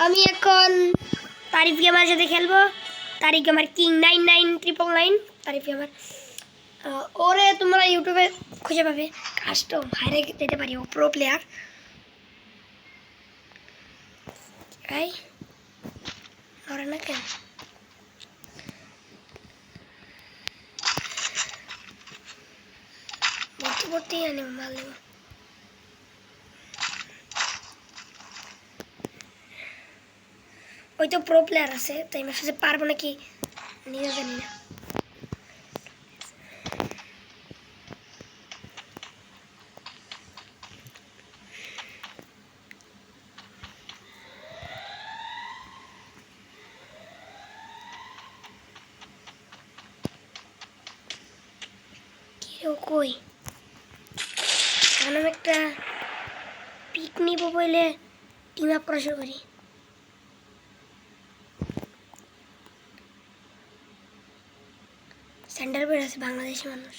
আমি এখন তারিফ গেমার সাথে খেলবো। তারিফ গেমার কিং 99999 তারিফ গেমার। ওরে তোমরা ইউটিউবে খুঁজে পাবে, কাস্টম হাইরে যেতে পারি, ও প্রো প্লেয়ার। এই ওরা না কেন ভর্তি ভর্তি আনে মাল নেব। ওই তো প্রো প্লেয়ার আছে, তাই আমার সাথে পারবো নাকি নিজে জানি না। কই এখন আমি একটা পিক নিব বলে টিম আপ করা শুরু করি। সেন্টার বের আছে বাংলাদেশি মানুষ।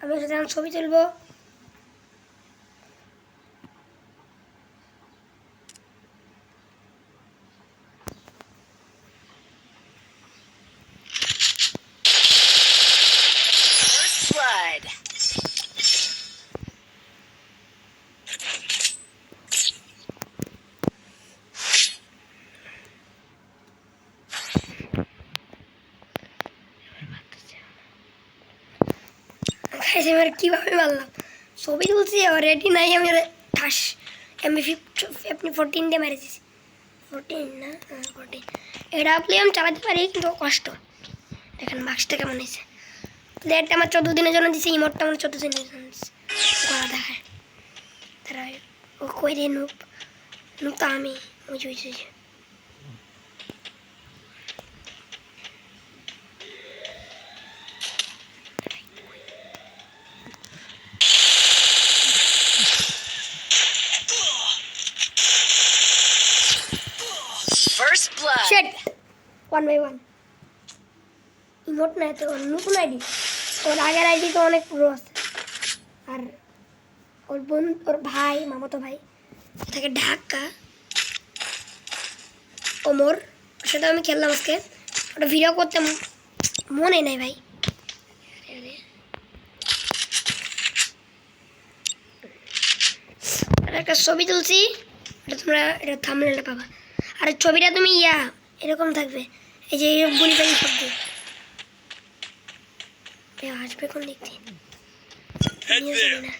আমি সাথে ছবি তুলবো। কিভাবে মারলাম, ছবি তুলছি রেডি নাই, আমি ঠাস এমনি 14 দিয়ে মেরেছি। 14 না 14। এটা প্লে আমি চালাতে পারি কিন্তু কষ্ট। দেখেন মাস্কটা কেমন হয়েছে। প্লেয়ারটা আমার 14 দিনের জন্য দিচ্ছে, ইমোটটা আমার 14 দিনের জন্য দিচ্ছে। গলা দেখায় তারা ও কই রে নুপ নুপ তো আমি বুঝেছি। First blood. Shit. 1v1 emote না, তো নতুন আইডি। ওর আগের আইডি তো অনেক পুরো আছে। আর ওর বোন, ওর ভাই, মামাতো ভাই থাকে ঢাকা, ওমর, সেটা আমি খেললাম আজকে। ওটা ভিডিও করতে মনে নাই ভাই। একটা ছবি তুলছি, এটা তোমরা এটা থাম্বনেলটা পাবা। আর ছবিটা তুমি এরকম থাকবে, এই যে গুলি পাই শব্দ আসবে কোন দিক থেকে না।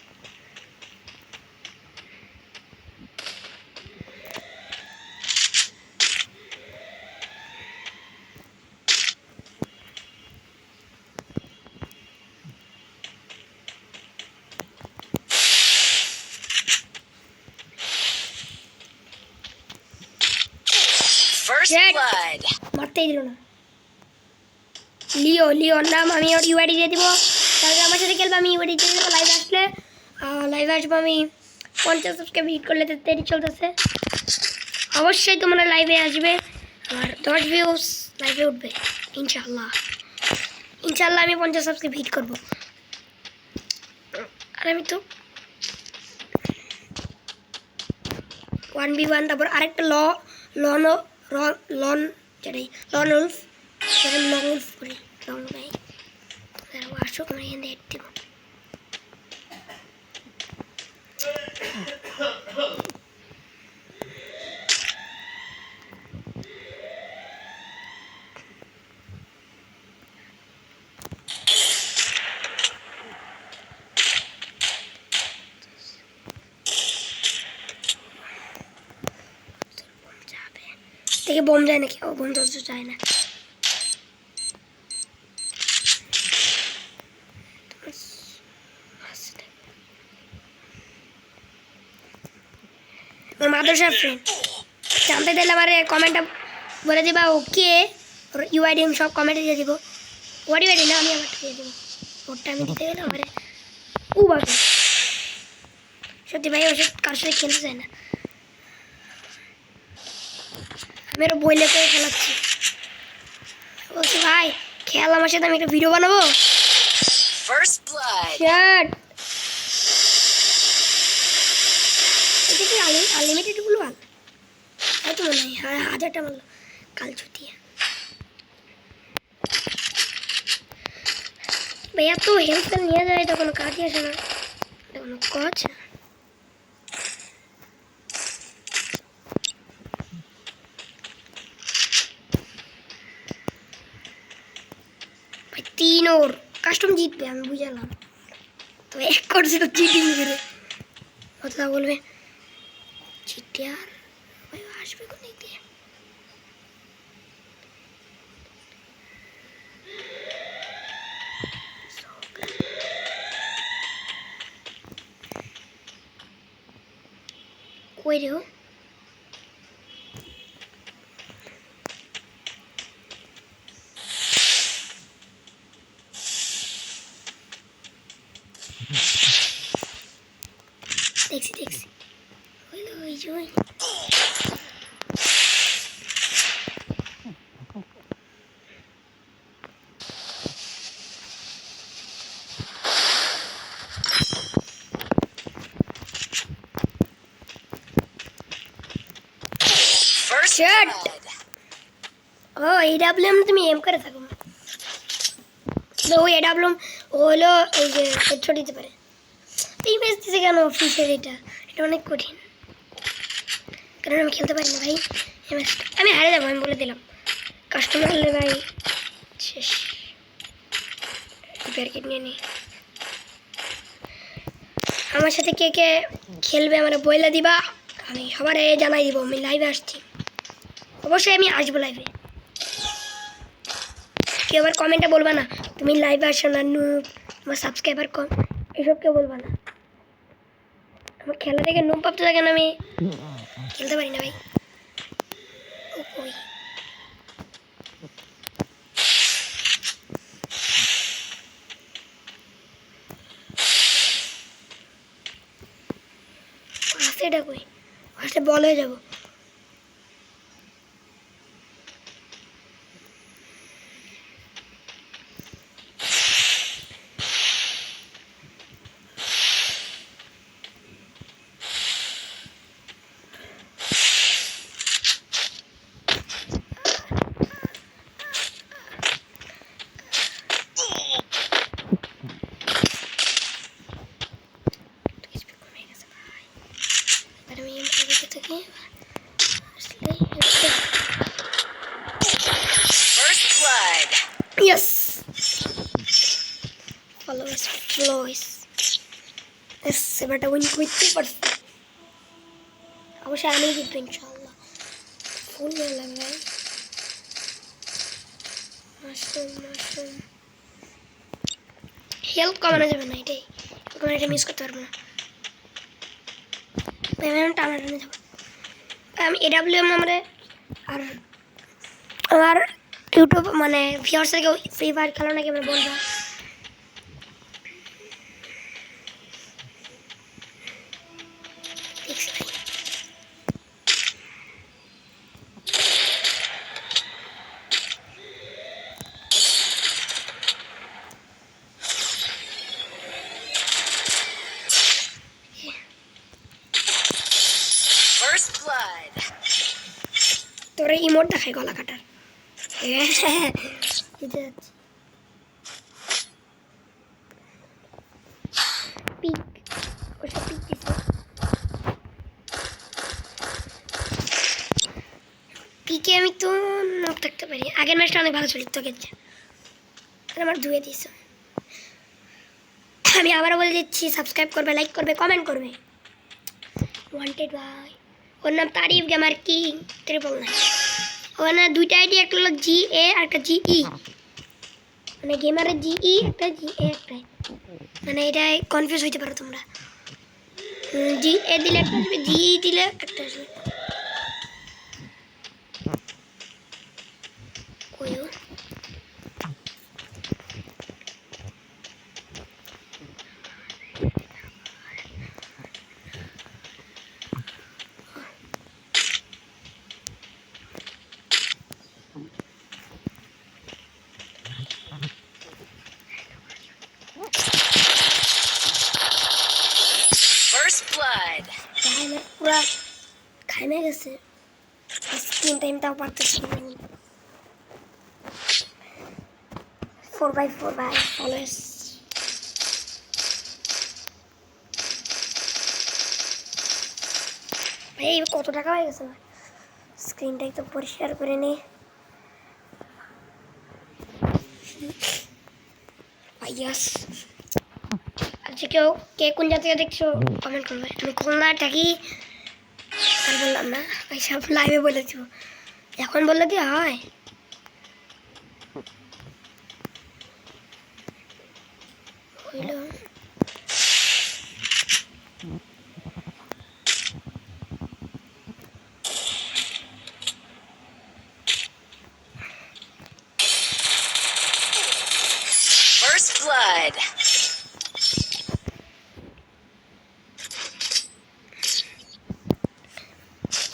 First blood. মারতেই দিল না। লিওর নাম, আমি ওর ইউআইডি দিয়ে দিব। তাহলে আমার সাথে খেলবে, আমি ইউআইডি দিয়ে দেবো। লাইভে আসলে লাইভে আসবো আমি। 50 সাবস্ক্রাইব হিট করলে তো দেরি চলতেছে। অবশ্যই তোমরা লাইভে আসবে, আমার 10 ভিউজ লাইভে উঠবে ইনশাল্লাহ। ইনশাল্লাহ আমি 50 সাবস্ক্রাইব হিট করবো। আর আমি তো 1v1, তারপর আরেকটা লন যেটাই লন উলফ, সেটা লং উলফ করি। লং ভাই আসুক, আমার এখানে হেড দিব। দেখে বোম যায় নাকি? ও বোম তো যায় না। মাদ্রাসার ফ্রেন্ড জানতে দিলে আমার কমেন্টটা বলে দিবা। ওকে ওর ইউআইডি আমি সব কমেন্টে দিয়ে দিব। ওর ইউআইডি না, আমি আমারটা দিয়ে দেবো। ওরটা আমি দিতে গেলে আমার ও বাবা সত্যি ভাই ওসব কার সাথে খেলতে চায় না। আমি একটা বইলে করে খেলাচ্ছি, বলছি ভাই খেল আমার সাথে, আমি একটা ভিডিও বানাবো। First blood. Shit. এটা কি আনলিমিটেড গুলো ভালো, হয়তো মনে হয় 1000টা মারলো কাল ছুটিয়া। ভাইয়া তো হেলথ নিয়ে যায় তখন কাজই আসে না, তখন কচ ভাই 3 ওর কাস্টম জিতবে আমি বুঝালাম, তো এক করছে তো চিটিং করে কথা বলবে চিটিয়ার ভাই আসবে কোন দিয়ে। কই রে ও? দেখছি হইলো ওই যে ওই First Shit. blood. ও এডাব্লিউএম তুমি এম করে থাকো, তো ওই এডাব্লিউএম হলো এই যে হেডশট দিতে পারে। এই ম্যাচ দিতে কেন ফিশের, এটা অনেক কঠিন, কারণ আমি খেলতে পারি না ভাই এই ম্যাচটা, আমি হারে যাবো আমি বলে দিলাম। কাস্টমার হলে ভাই শেষ, রিপেয়ার কিট নিয়ে নিই। আমার সাথে কে কে খেলবে আমার বইলা দিবা, আমি সবার জানাই দিব আমি লাইভে আসছি, অবশ্যই আমি আসবো লাইভে। কেউ আবার কমেন্টে বলবা না তুমি লাইভে আসো না, নুব তোমার সাবস্ক্রাইবার কম, এসব কেউ বলবা না। আমার খেলা থেকে নুব ভাবতে থাকে না, আমি খেলতে পারি না ভাই। ও কই আসে, এটা কই আসলে বল হয়ে যাবো। আমি এম করে থাকি আসলে First blood. ইয়েস ফলোয়ার্স ফ্লোইস এস এবারটা উইন করতে পারছি, অবশ্যই আমি জিতবো ইনশাআল্লাহ। ফুল লাগবে ভাই, মাশরুম হেল্প কমানো যাবে না, এটাই এখন এটা মিস করতে পারবো না। আমি টানাটানি যাবো, আমি এডাব্লিউএম নামে আর আমার ইউটিউব মানে ভিউয়ার্সদেরকে ফ্রি ফায়ার খেলো নাকি আমরা বলবো। দেখছি ভাই First blood. তোরা ইমোট দেখাই গলা কাটার পিক ওসব পিক দিছে, পিকে আমি তো নক থাকতে পারি। আগের ম্যাচটা অনেক ভালো চলিত তোকে, আর আমার ধুয়ে দিয়েছ। আমি আবারও বলে দিচ্ছি সাবস্ক্রাইব করবে, লাইক করবে, কমেন্ট করবে। ওয়ান্টেড ভাই, ওর নাম তারিফ গেমার কিং 999। ওর না দুইটা আইডি, একটা হলো GA আর একটা GE, মানে গেমারের GE একটা GA একটা, মানে এটাই কনফিউজ হইতে পারো তোমরা। GA দিলে একটা আসবে, GE দিলে একটা আসবে। কইও blood. ভাই আমার পুরা ঘামে গেছে স্ক্রিন টাইম তাও পারতেছি না 4x4 ভাই অলওয়েজ ভাই এই কত টাকা হয়ে গেছে আমার স্ক্রিনটা একটু পরিষ্কার করে নি ইয়াস আচ্ছা কে কোন জায়গা দেখছো কমেন্ট করবে আমি খুলনা থাকি আর বললাম না ভাই সব লাইভে বলেছি এখন বললে কি হয় হইল First blood.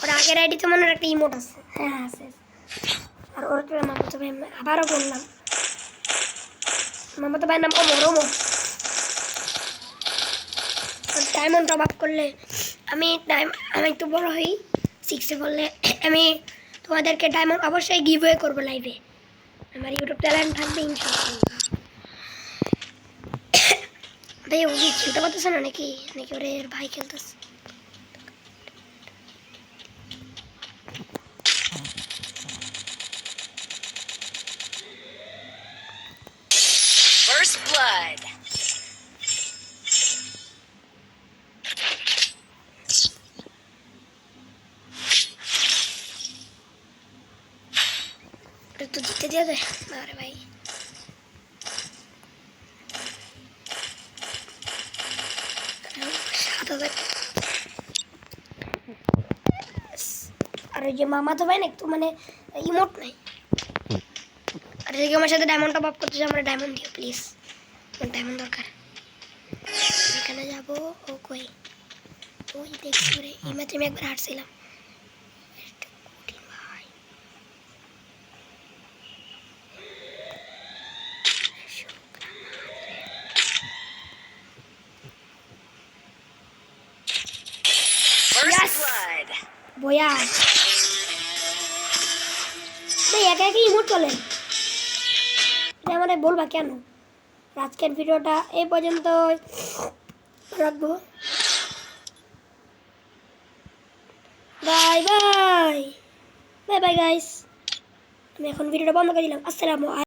ওর আগের আইডিতে মনে হয় একটা ইমোট আছে হ্যাঁ আছে আর ওর তো মামাতো ভাই আবারও বললাম মামাতো ভাইয়ের নাম অমর ডায়মন্ড টপ আপ করলে আমি একটু বড় হই 6-এ বললে আমি তোমাদেরকে ডায়মন্ড অবশ্যই গিভওয়ে করবো লাইভে আমার ইউটিউব ট্যালেন্ট থাকবে ইনশাআল্লাহ ভাই ও কি খেলতে পারতেছে না নাকি নাকি ওর এর ভাই খেলতেছে First blood. একটু জিতে দিয়ে দে আরে ভাই আর ওই যে মামা তো ভাই না একটু মানে ইমোট নাই আর যে আমার সাথে ডায়মন্ড টপ আপ করতে চাই আমরা ডায়মন্ড দিও প্লিজ আমার ডায়মন্ড দরকার এখানে যাবো ও কই ওই দেখছি রে এই ম্যাচে আমি একবার হারছিলাম ভাই First Yes. blood. বয়া ভাই একা একা ইমোট চলে এটা আমাদের বলবা কেন আজকের ভিডিওটা এই পর্যন্ত রাখবো bye bye bye bye guys আমি এখন ভিডিওটা বন্ধ করে দিলাম আসসালামু আলাইকুম